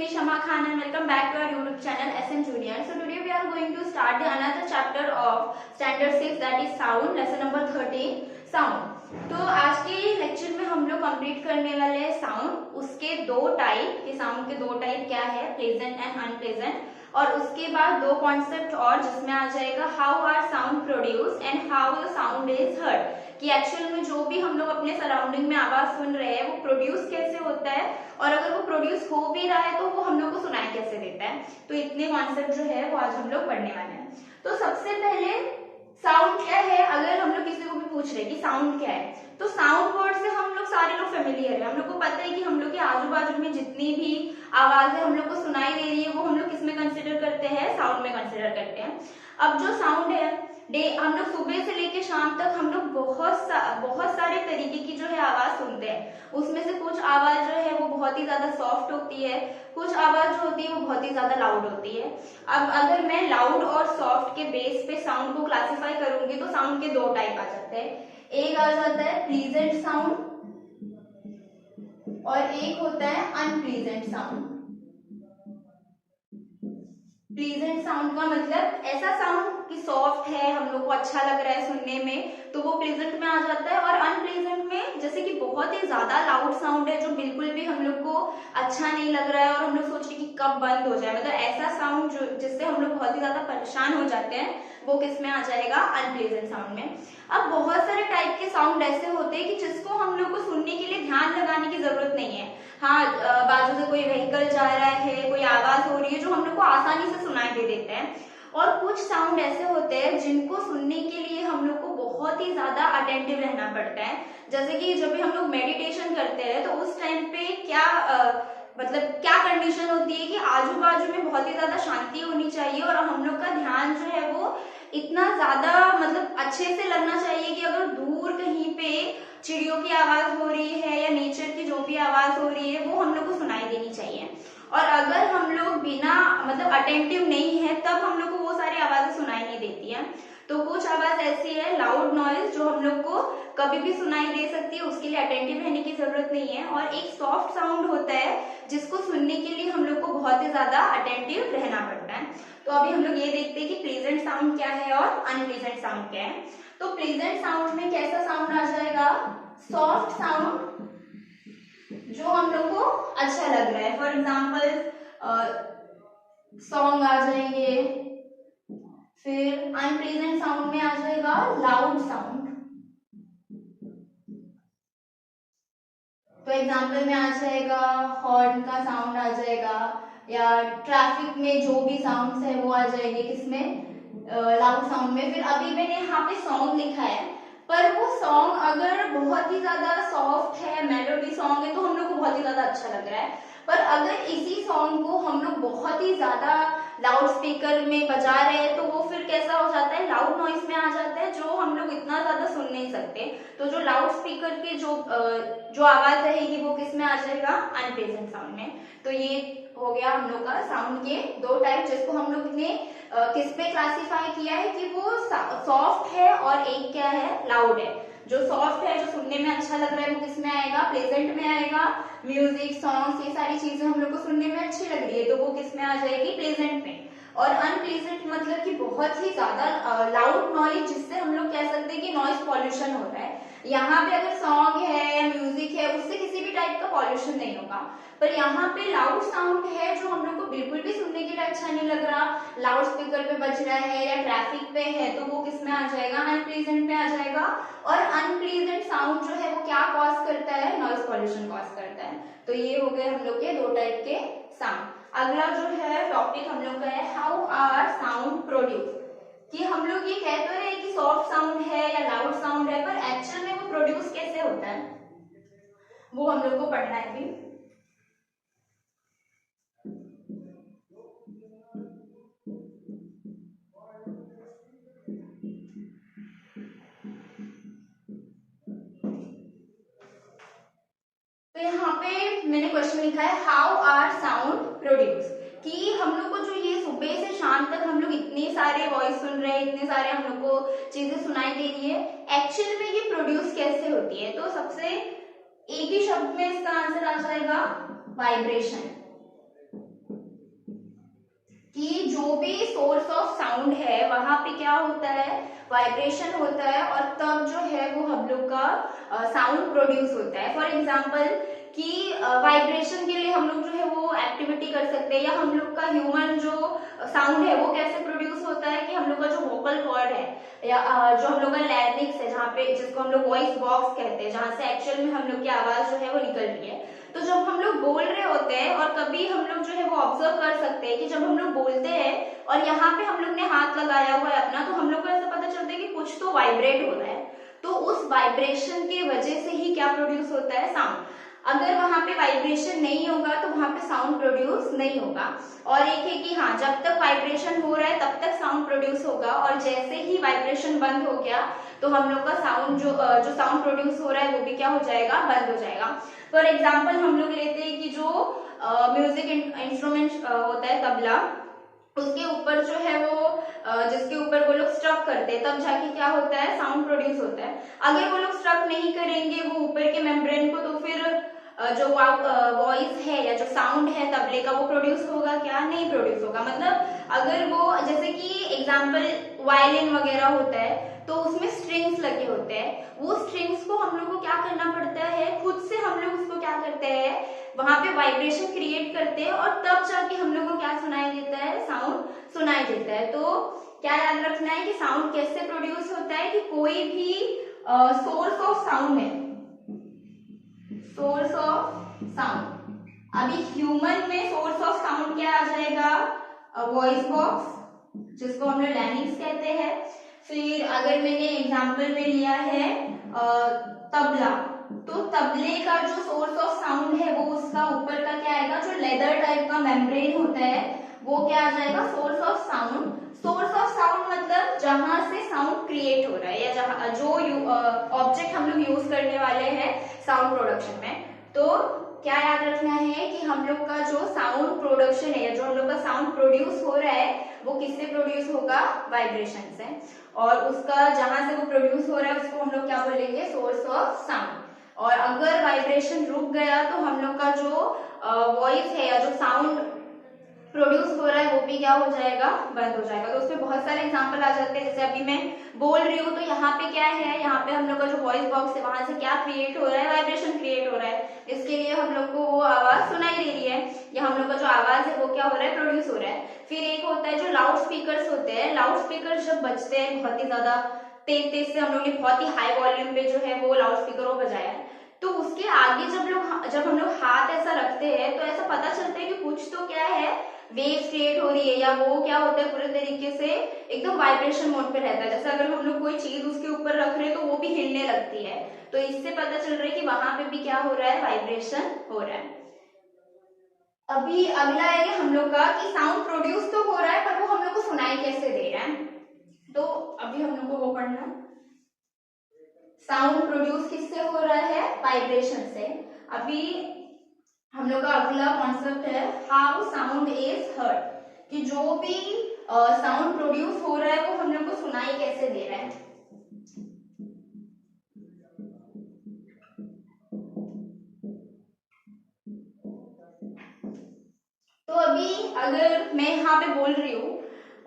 me Shama Khan and welcome back to our YouTube channel SM Junior. So today we are going to start the another chapter of Standard 6 that is Sound, lesson number 13 Sound. तो आज के lecture में हम लोग complete करने वाले हैं sound, उसके दो टाइप के साउंड के दो टाइप क्या है, प्लेजेंट एंड अनप्लेजेंट, और उसके बाद दो कॉन्सेप्ट और जिसमें आ जाएगा how are sound produce and how the sound is heard, कि एक्चुअल में जो भी हम लोग अपने सराउंडिंग में आवाज सुन रहे हैं वो प्रोड्यूस कैसे होता है, और अगर वो प्रोड्यूस हो भी रहा है तो वो हम लोग को सुनाई कैसे देता है। तो इतने कॉन्सेप्ट जो है वो आज हम लोग पढ़ने वाले हैं। तो सबसे पहले साउंड क्या है, अगर हम लोग किसी को भी पूछ रहे हैं कि साउंड क्या है, तो साउंड वर्ड से हम लोग सारे लोग फेमिलियर है, हम लोग को पता है कि हम लोग के आजू बाजू में जितनी भी आवाजें हम लोग को सुनाई दे रही है वो हम लोग किस में कंसिडर करते हैं, साउंड में कंसिडर करते हैं। अब जो साउंड है हम लोग सुबह से लेके शाम तक हम लोग बहुत सारे तरीके की जो है आवाज सुनते हैं। उसमें से कुछ आवाज जो है वो बहुत ही ज्यादा सॉफ्ट होती है, कुछ आवाज जो होती है वो बहुत ही ज्यादा लाउड होती है। अब अगर मैं लाउड और सॉफ्ट के बेस पे साउंड को क्लासिफाई करूंगी तो साउंड के दो टाइप आ जाते हैं। एक आ जाता है प्लीजेंट साउंड और एक होता है अनप्लीजेंट साउंड। प्लीजेंट साउंड का मतलब ऐसा साउंड कि सॉफ्ट है, हम लोग को अच्छा लग रहा है सुनने में, तो वो प्लीजेंट में आ जाता है। और अनप्लीजेंट में जैसे कि बहुत ही ज्यादा लाउड साउंड है जो बिल्कुल भी हम लोग को अच्छा नहीं लग रहा है और हम लोग सोच रहे कि कब बंद हो जाए, मतलब ऐसा साउंड जो जिससे हम लोग बहुत ही ज्यादा परेशान हो जाते हैं, वो किस में आ जाएगा, अनप्लीजेंट साउंड में। अब बहुत सारे टाइप के साउंड ऐसे होते हैं कि जिसको हम लोग को सुनने के लिए ध्यान लगाने की जरूरत नहीं है। हाँ, बाजू से कोई व्हीकल जा रहा है, कोई आवाज हो रही है जो हम लोग को आसानी से सुनाई दे देते हैं। और कुछ साउंड ऐसे होते हैं जिनको सुनने के लिए हम लोग को बहुत ही ज्यादा अटेंटिव रहना पड़ता है। जैसे कि जब भी हम लोग मेडिटेशन करते हैं तो उस टाइम पे क्या मतलब क्या कंडीशन होती है कि आजू बाजू में बहुत ही ज्यादा शांति होनी चाहिए और हम लोग का ध्यान जो है वो इतना ज्यादा मतलब अच्छे से लगना चाहिए कि अगर दूर कहीं पे चिड़ियों की आवाज हो रही है या नेचर की जो भी आवाज हो रही है वो हम लोग को सुनाई देनी चाहिए। और अगर हम लोग बिना मतलब अटेंटिव नहीं है तब हम लोग को वो सारी आवाजें सुनाई नहीं देती है। तो कुछ आवाज ऐसी है लाउड नॉइज जो हम लोग को कभी भी सुनाई दे सकती है, उसके लिए अटेंटिव रहने की जरूरत नहीं है। और एक सॉफ्ट साउंड होता है जिसको सुनने के लिए हम लोग को बहुत ही ज्यादा अटेंटिव रहना पड़ता है। तो अभी हम लोग ये देखते हैं कि प्लीजेंट साउंड क्या है और अनप्लीजेंट साउंड क्या है। तो प्लीजेंट साउंड में कैसा साउंड आ जाएगा, सॉफ्ट साउंड जो हम लोग को अच्छा लग रहा है। फॉर एग्जाम्पल सॉन्ग आ जाएंगे। फिर अनप्लीजेंट साउंड में आ जाएगा लाउड साउंड। तो एग्जाम्पल में आ जाएगा हॉर्न का साउंड आ जाएगा, या ट्रैफिक में जो भी साउंड्स है वो आ जाएंगे किसमें, लाउड साउंड में। फिर अभी मैंने यहाँ पे सॉन्ग लिखा है पर वो सॉन्ग अगर बहुत ही ज्यादा सॉफ्ट है, मेलोडी सॉन्ग है तो हम लोग को बहुत ही ज्यादा अच्छा लग रहा है। पर अगर इसी सॉन्ग को हम लोग बहुत ही ज्यादा लाउड स्पीकर में बजा रहे हैं तो वो फिर कैसा हो जाता है, लाउड नॉइस में आ जाता है जो हम लोग इतना ज्यादा सुन नहीं सकते। तो जो लाउड स्पीकर के जो आवाज रहेगी वो किस में आ जाएगा, अनप्लेजेंट साउंड में। तो ये हो गया हम लोग का साउंड के दो टाइप, जिसको हम लोग ने किस पे क्लासिफाई किया है कि वो सॉफ्ट है और एक क्या है, लाउड है। जो सॉफ्ट है जो सुनने में अच्छा लग रहा है वो किस में आएगा, प्लेजेंट में आएगा। म्यूजिक सॉन्ग्स ये सारी चीजें हम लोग को सुनने में अच्छी लग रही है तो वो किस में आ जाएगी, प्लेजेंट में। और अनप्लेजेंट मतलब कि बहुत ही ज्यादा लाउड नॉइज, जिससे हम लोग कह सकते हैं कि नॉइज पॉल्यूशन हो रहा है। यहाँ पे अगर सॉन्ग है या म्यूजिक है उससे किसी भी टाइप का पॉल्यूशन नहीं होगा, पर यहाँ पे लाउड साउंड है जो हम लोग को बिल्कुल भी सुनने के लिए अच्छा नहीं लग रहा, लाउड स्पीकर पे बज रहा है या ट्रैफिक पे है तो वो किस में आ जाएगा, अनप्लीजेंट में आ जाएगा। और अनप्लीजेंट साउंड जो है वो क्या कॉज करता है, नॉइज पॉल्यूशन कॉज करता है। तो ये हो गए हम लोग के दो टाइप के साउंड। अगला जो है टॉपिक हम लोग का है हाउ आर साउंड प्रोड्यूस, कि हम लोग ये कह तो रहे हैं कि सॉफ्ट साउंड है या लाउड साउंड है पर एक्चुअल में वो प्रोड्यूस कैसे होता है वो हम लोग को पढ़ना है भी। तो यहाँ पे मैंने क्वेश्चन लिखा है हाउ आर साउंड प्रोड्यूस, कि हम लोग को जो ये सुबह से शाम तक हम लोग इतने सारे वॉइस सुन रहे हैं, इतने सारे हम लोग को चीजें सुनाई दे रही है, एक्चुअल में ये प्रोड्यूस कैसे होती है। तो सबसे एक ही शब्द में इसका आंसर आ जाएगा वाइब्रेशन। कि जो भी सोर्स ऑफ साउंड है वहां पे क्या होता है, वाइब्रेशन होता है, और तब जो है वो हम लोग का साउंड प्रोड्यूस होता है। फॉर एग्जांपल कि वाइब्रेशन के लिए हम लोग जो है वो एक्टिविटी कर सकते हैं, या हम लोग का ह्यूमन जो साउंड है वो कैसे प्रोड्यूस होता है कि हम लोग का जो वोकल कॉर्ड है या जो हम लोग का लैरिंग्स है, जहाँ पे जिसको हम लोग वॉइस बॉक्स कहते हैं, जहाँ से एक्चुअल में हम लोग की आवाज जो है वो निकल रही है। तो जब हम लोग बोल रहे होते हैं, और कभी हम लोग जो है वो ऑब्जर्व कर सकते हैं कि जब हम लोग बोलते हैं और यहाँ पे हम लोग ने हाथ लगाया हुआ है अपना, तो हम लोग को ऐसा पता चलता है कि कुछ तो वाइब्रेट हो रहा है। तो उस वाइब्रेशन की वजह से ही क्या प्रोड्यूस होता है, साउंड। अगर वहां पे वाइब्रेशन नहीं होगा तो वहां पे साउंड प्रोड्यूस नहीं होगा। और एक है कि हाँ, जब तक वाइब्रेशन हो रहा है तब तक साउंड प्रोड्यूस होगा, और जैसे ही वाइब्रेशन बंद हो गया तो हम लोग का साउंड जो साउंड प्रोड्यूस हो रहा है वो भी क्या हो जाएगा, बंद हो जाएगा। फॉर एग्जाम्पल हम लोग लेते हैं कि जो म्यूजिक इंस्ट्रूमेंट होता है तबला, उसके ऊपर जो है वो जिसके ऊपर वो लोग स्ट्रक करते हैं तब जाके क्या होता है, साउंड प्रोड्यूस होता है। अगर वो लोग स्ट्रक नहीं करेंगे वो ऊपर के मेम्ब्रेन को, तो फिर जो वॉइस है या जो साउंड है तबले का वो प्रोड्यूस होगा क्या, नहीं प्रोड्यूस होगा। मतलब अगर वो, जैसे कि एग्जांपल वायलिन वगैरह होता है तो उसमें स्ट्रिंग्स लगे होते हैं, वो स्ट्रिंग्स को हम लोग को क्या करना पड़ता है, खुद से हम लोग उसको क्या करते हैं, वहां पे वाइब्रेशन क्रिएट करते हैं, और तब जाके हम लोग को क्या सुनाई देता है, साउंड सुनाई देता है। तो क्या याद रखना है कि साउंड कैसे प्रोड्यूस होता है, कि कोई भी सोर्स ऑफ साउंड है, सोर्स ऑफ साउंड। अभी ह्यूमन में सोर्स ऑफ साउंड क्या आ जाएगा, वॉइस बॉक्स जिसको हम लोग लैरिंग्स कहते हैं। फिर अगर मैंने एग्जांपल में लिया है तबला, तो तबले का जो सोर्स ऑफ साउंड है वो उसका ऊपर का क्या आएगा, जो लेदर टाइप का मेम्ब्रेन होता है वो क्या आ जाएगा, source of sound. Source of sound मतलब जहां से साउंड क्रिएट हो रहा है, या जहां जो ऑब्जेक्ट हम लोग यूज करने वाले हैं साउंड प्रोडक्शन में। तो क्या याद रखना है कि हम लोग का जो साउंड प्रोडक्शन है, या जो हम लोग का साउंड प्रोड्यूस हो रहा है वो किससे प्रोड्यूस होगा, वाइब्रेशन से। और उसका जहां से वो प्रोड्यूस हो रहा है उसको हम लोग क्या बोलेंगे, सोर्स ऑफ साउंड। और अगर वाइब्रेशन रुक गया तो हम लोग का जो वॉइस है या जो साउंड प्रोड्यूस हो रहा है वो भी क्या हो जाएगा, बंद हो जाएगा। तो उसमें बहुत सारे एग्जांपल आ जाते हैं, जैसे अभी मैं बोल रही हूँ तो यहाँ पे क्या है, यहाँ पे हम लोग का जो वॉइस बॉक्स है वहां से क्या क्रिएट हो रहा है, वाइब्रेशन क्रिएट हो रहा है, इसके लिए हम लोग को वो आवाज सुनाई दे रही है, या हम लोग का जो आवाज है वो क्या हो रहा है, प्रोड्यूस हो रहा है। फिर एक होता है जो लाउड स्पीकर होते हैं, लाउड स्पीकर जब बजते हैं बहुत ही ज्यादा तेज से, हम लोग ने बहुत ही हाई वॉल्यूम पे जो है वो लाउड स्पीकर को बजाया है, तो उसके आगे जब हम लोग हाथ ऐसा रखते हैं तो ऐसा पता चलता है कि कुछ तो क्या है, वेव्स क्रिएट हो रही है, या वो क्या होता है पूरे तरीके से एकदम वाइब्रेशन मोड पे रहता है। जैसे अगर हम लोग कोई चीज उसके ऊपर रख रहे हैं तो वो भी हिलने लगती है, तो इससे पता चल रहा है कि वहां पे भी क्या हो रहा है, वाइब्रेशन हो रहा है। अभी अगला है हम लोग का कि साउंड प्रोड्यूस तो हो रहा है पर वो हम लोग को सुनाई कैसे दे रहा है। तो अभी हम लोग को वो पढ़ना, साउंड प्रोड्यूस किससे हो रहा है, वाइब्रेशन से। अभी हम लोग का अगला कॉन्सेप्ट है हाउ साउंड इज हर्ड, कि जो भी साउंड प्रोड्यूस हो रहा है वो हम लोग को सुनाई कैसे दे रहा है। तो अभी अगर मैं यहाँ पे बोल रही हूँ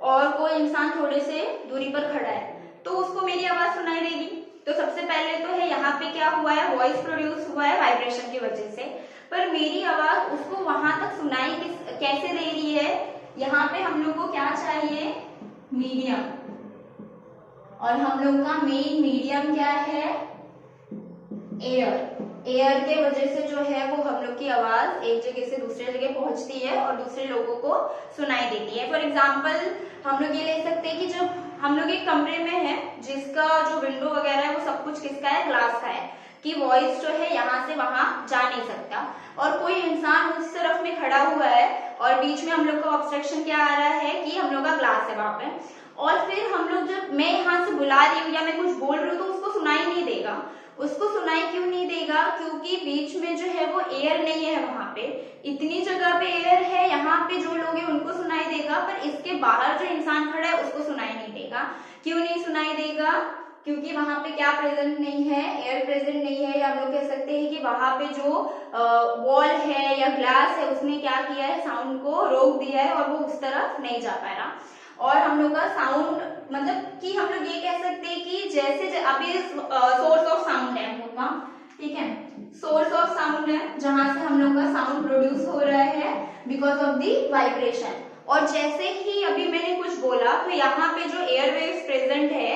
और कोई इंसान थोड़े से दूरी पर खड़ा है तो उसको मेरी आवाज सुनाई देगी। तो सबसे पहले तो है यहाँ पे क्या हुआ है, वॉइस प्रोड्यूस हुआ है वाइब्रेशन की वजह से, पर मेरी आवाज उसको वहां तक सुनाई कैसे दे रही है। यहाँ पे हम लोग को क्या चाहिए, मीडियम, और हम लोग का मेन मीडियम क्या है, एयर। एयर के वजह से जो है वो हम लोग की आवाज एक जगह से दूसरे जगह पहुंचती है और दूसरे लोगों को सुनाई देती है। फॉर एग्जाम्पल हम लोग ये ले सकते हैं कि जब हम लोग एक कमरे में है जिसका जो विंडो वगैरह है वो सब कुछ किसका है, ग्लास का है, कि वॉइस जो है यहाँ से वहां जा नहीं सकता, और कोई इंसान उस तरफ में खड़ा हुआ है और बीच में हम लोग का ऑब्स्ट्रक्शन क्या आ रहा है कि हम लोग का ग्लास है वहां पे, और फिर हम लोग जब मैं यहाँ से बुला रही हूँ या मैं कुछ बोल रही हूँ तो उसको सुनाई नहीं देगा। उसको सुनाई क्यों नहीं देगा, क्योंकि बीच में जो है वो एयर नहीं है, वहां पे इतनी जगह पे एयर है, यहाँ पे जो लोग हैं उनको सुनाई देगा, पर इसके बाहर जो इंसान खड़ा है उसको सुनाई नहीं देगा। क्यों नहीं सुनाई देगा, क्योंकि वहां पे क्या प्रेजेंट नहीं है, एयर प्रेजेंट नहीं है, या हम लोग कह सकते हैं कि वहां पे जो वॉल है या ग्लास है उसने क्या किया है, साउंड को रोक दिया है और वो उस तरफ नहीं जा पा रहा। और हम लोग का साउंड मतलब कि हम लोग ये कह सकते हैं कि जैसे अभी सोर्स ऑफ साउंड है हम लोग का, ठीक है, सोर्स ऑफ साउंड है जहां से हम लोग का साउंड प्रोड्यूस हो रहा है बिकॉज ऑफ दी वाइब्रेशन। और जैसे ही अभी मैंने कुछ बोला तो यहाँ पे जो एयर वेव्स प्रेजेंट है,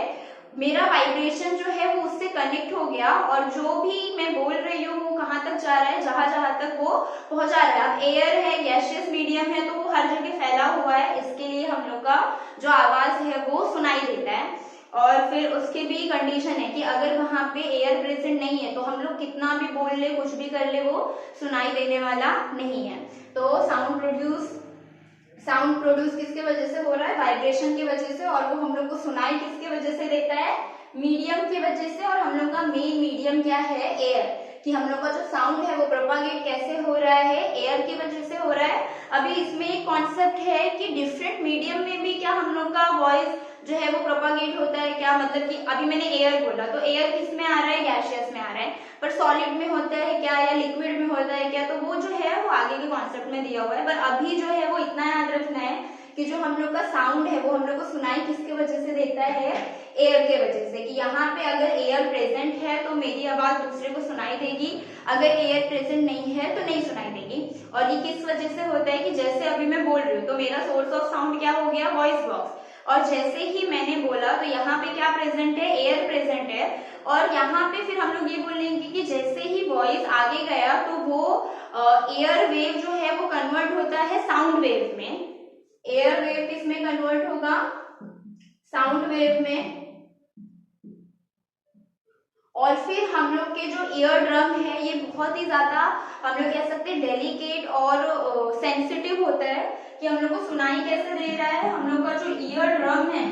मेरा वाइब्रेशन जो है वो उससे कनेक्ट हो गया और जो भी मैं बोल रही हूँ वो कहाँ तक जा रहा है, जहां जहां तक वो पहुंचा रहा है। अब एयर है, गैसियस मीडियम है, तो वो हर जगह फैला हुआ है, इसके लिए हम लोग का जो आवाज है वो सुनाई देता है। और फिर उसके भी कंडीशन है कि अगर वहां पे एयर प्रेजेंट नहीं है तो हम लोग कितना भी बोल ले, कुछ भी कर ले, वो सुनाई देने वाला नहीं है। तो साउंड प्रोड्यूस किसके वजह से हो रहा है, वाइब्रेशन की वजह से, और वो हम लोग को सुनाई किसके वजह से देता है, मीडियम की वजह से। और हम लोग का मेन मीडियम क्या है, एयर, कि हम लोग का जो साउंड है वो प्रोपागेट कैसे हो रहा है, एयर की वजह से हो रहा है। अभी इसमें एक कॉन्सेप्ट है कि डिफरेंट मीडियम में भी क्या हम लोग का वॉइस जो है वो प्रोपागेट होता है क्या, मतलब कि अभी मैंने एयर बोला तो एयर किस में आ रहा है, गैसियस में आ रहा है, पर सॉलिड में होता है क्या या लिक्विड में होता है क्या, तो वो जो है वो आगे के कॉन्सेप्ट में दिया हुआ है। पर अभी जो है वो इतना याद रखना है कि जो हम लोग का साउंड है वो हम लोग को सुनाई किसके वजह से देता है, एयर के वजह से। कि यहाँ पे अगर एयर प्रेजेंट है तो मेरी आवाज दूसरे को सुनाई देगी, अगर एयर प्रेजेंट नहीं है तो नहीं सुनाई देगी। और ये किस वजह से होता है कि जैसे अभी मैं बोल रही हूँ तो मेरा सोर्स ऑफ साउंड क्या हो गया, वॉइस बॉक्स, और जैसे ही मैंने बोला तो यहाँ पे क्या प्रेजेंट है, एयर प्रेजेंट है। और यहाँ पे फिर हम लोग ये बोलेंगे कि जैसे ही वॉइस आगे गया तो वो एयर वेव जो है वो कन्वर्ट होता है साउंड वेव में। एयर वेव किसमें कन्वर्ट होगा, साउंड वेव में। और फिर हम लोग के जो ईयर ड्रम है ये बहुत ही ज्यादा हम लोग कह सकते हैं डेलिकेट और सेंसिटिव होता है कि हम लोग को सुनाई कैसे दे रहा है। हम लोग का जो ईयर ड्रम है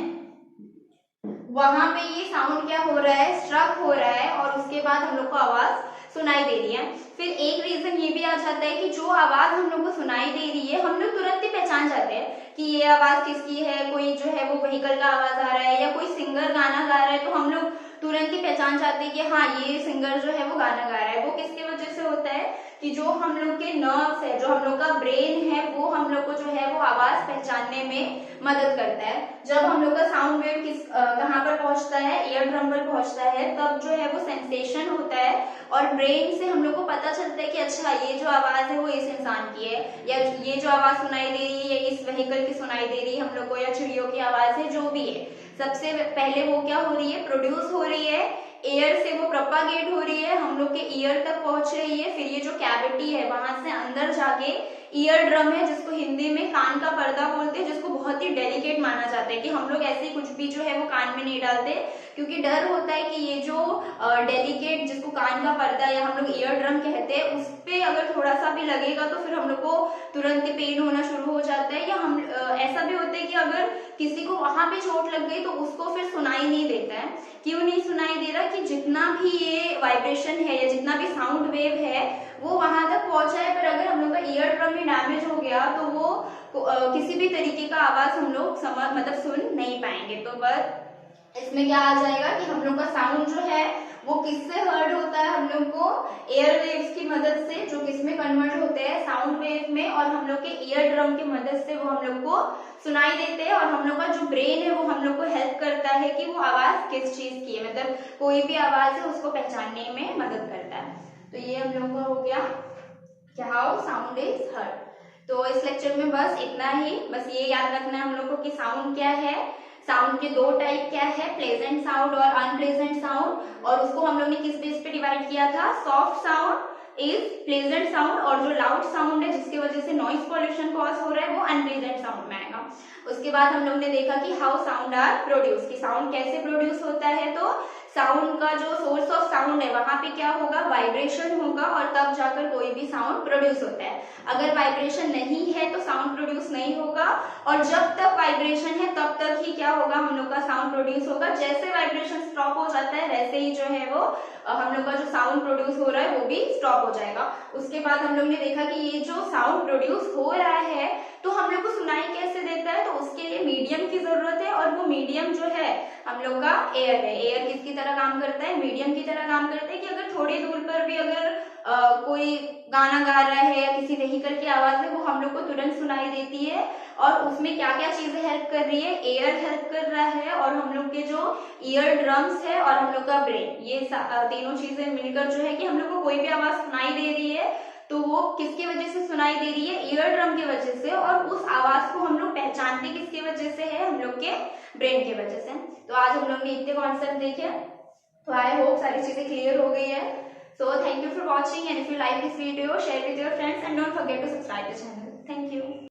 वहां पे ये साउंड क्या हो रहा है, स्ट्रक हो रहा है, और उसके बाद हम लोग को आवाज सुनाई दे रही है। फिर एक रीजन ये भी आ जाता है कि जो आवाज हम लोग को सुनाई दे रही है हम लोग तुरंत ही पहचान जाते हैं कि ये आवाज किसकी है। कोई जो है वो व्हीकल का आवाज आ रहा है या कोई सिंगर गाना गा रहा है तो हम लोग तुरंत ही पहचान जाते हैं कि हाँ ये सिंगर जो है वो गाना गा रहा है। वो किसकी वजह से होता है कि जो हम लोग के नर्व्स है, जो हम लोग का ब्रेन है, वो हम लोग को जो है वो आवाज पहचानने में मदद करता है। जब हम लोग का साउंड वेव कहाँ पर पहुंचता है, ईयर ड्रम पर पहुंचता है, तब जो है वो सेंसेशन होता है और ब्रेन से हम लोग को पता चलता है कि अच्छा ये जो आवाज है वो इस इंसान की है, या ये जो आवाज सुनाई दे रही है इस व्हीकल की सुनाई दे रही है हम लोग को, या चिड़ियों की आवाज है, जो भी है। सबसे पहले वो क्या हो रही है, प्रोड्यूस हो रही है, एयर से वो प्रोपागेट हो रही है, हम लोग के ईयर तक पहुंच रही है। फिर ये जो कैविटी है वहां से अंदर जाके ईयर ड्रम है, जिसको हिंदी में कान का पर्दा बोलते हैं, जिसको बहुत ही डेलिकेट माना जाता है कि हम लोग ऐसे कुछ भी जो है वो कान में नहीं डालते, क्योंकि डर होता है कि ये जो डेलिकेट जिसको कान का पर्दा या हम लोग ईयर ड्रम कहते हैं उस पे अगर थोड़ा सा भी लगेगा तो फिर हम लोग को तुरंत ही पेन होना शुरू हो जाता है। या हम ऐसा भी होता है कि अगर किसी को वहां पे चोट लग गई तो उसको फिर सुनाई नहीं देता है। क्यों नहीं सुनाई दे रहा, कि जितना भी ये वाइब्रेशन है या जितना भी साउंड वेव है वो वहां तक पहुंचा है, पर अगर हम लोग का ईयर ड्रम में डैमेज हो गया तो वो किसी भी तरीके का आवाज हम लोग मतलब सुन नहीं पाएंगे। तो बस इसमें क्या आ जाएगा कि हम लोग का साउंड जो है वो किससे हर्ड होता है, हम लोग को एयर वेव्स की मदद से, जो किसमें कन्वर्ट होते हैं, साउंड वेव में, और हम लोग के ईयर ड्रम की मदद से वो हम लोग को सुनाई देते हैं। और हम लोग का जो ब्रेन है वो हम लोग को हेल्प करता है कि वो आवाज किस चीज की है, मतलब कोई भी आवाज है उसको पहचानने में मदद करता है। तो ये हम लोग का हो गया कि हाउ साउंड इज हर्ड। तो इस लेक्चर में बस इतना ही, बस ये याद रखना है हम लोग को कि साउंड क्या है, साउंड के दो टाइप क्या है, प्लेजेंट साउंड और अनप्लेजेंट साउंड, और उसको हम लोग ने किस बेस पे डिवाइड किया था, soft sound is pleasant sound, और जो लाउड साउंड है जिसकी वजह से नॉइज पॉल्यूशन कॉज हो रहा है वो अनप्लेजेंट साउंड में आएगा। उसके बाद हम लोग ने देखा कि हाउ साउंड आर प्रोड्यूस, कि साउंड कैसे प्रोड्यूस होता है। तो साउंड का जो सोर्स ऑफ साउंड है वहां पे क्या होगा, वाइब्रेशन होगा, और तब जाकर कोई भी साउंड प्रोड्यूस होता है। अगर वाइब्रेशन नहीं है तो साउंड प्रोड्यूस नहीं होगा, और जब तक वाइब्रेशन है तब तक ही क्या होगा, हम लोग का साउंड प्रोड्यूस होगा। जैसे वाइब्रेशन स्टॉप हो जाता है वैसे ही जो है वो हम लोग का जो साउंड प्रोड्यूस हो रहा है वो भी स्टॉप हो जाएगा। उसके बाद हम लोग ने देखा कि ये जो साउंड प्रोड्यूस हो रहा है तो हम लोग को सुनाई कैसे देता है, तो उसके लिए मीडियम की जरूरत है, और वो मीडियम जो है हम हम लोग का एयर है। एयर किसकी तरह काम करता है, मीडियम की तरह काम करता है कि अगर थोड़ी दूर पर भी अगर कोई गाना गा रहा है या किसी व्हीकल की आवाज है वो हम लोग को तुरंत सुनाई देती है। और उसमें क्या क्या चीजें हेल्प कर रही है, एयर हेल्प कर रहा है और हम लोग के जो ईयर ड्रम्स है और हम लोग का ब्रेन, ये तीनों चीजें मिलकर जो है कि हम लोग को कोई भी आवाज सुनाई दे रही है तो वो किसकी वजह से सुनाई दे रही है, ईयर ड्रम की वजह से। और उस आवाज को हम लोग पहचानते किसकी वजह से है, हम लोग के ब्रेन की वजह से। तो आज हम लोग ने इतने कॉन्सेप्ट देखे, तो आई होप सारी चीजें क्लियर हो गई है। So thank you for watching, and if you like this video, share with your friends and don't forget to subscribe the channel. Thank you.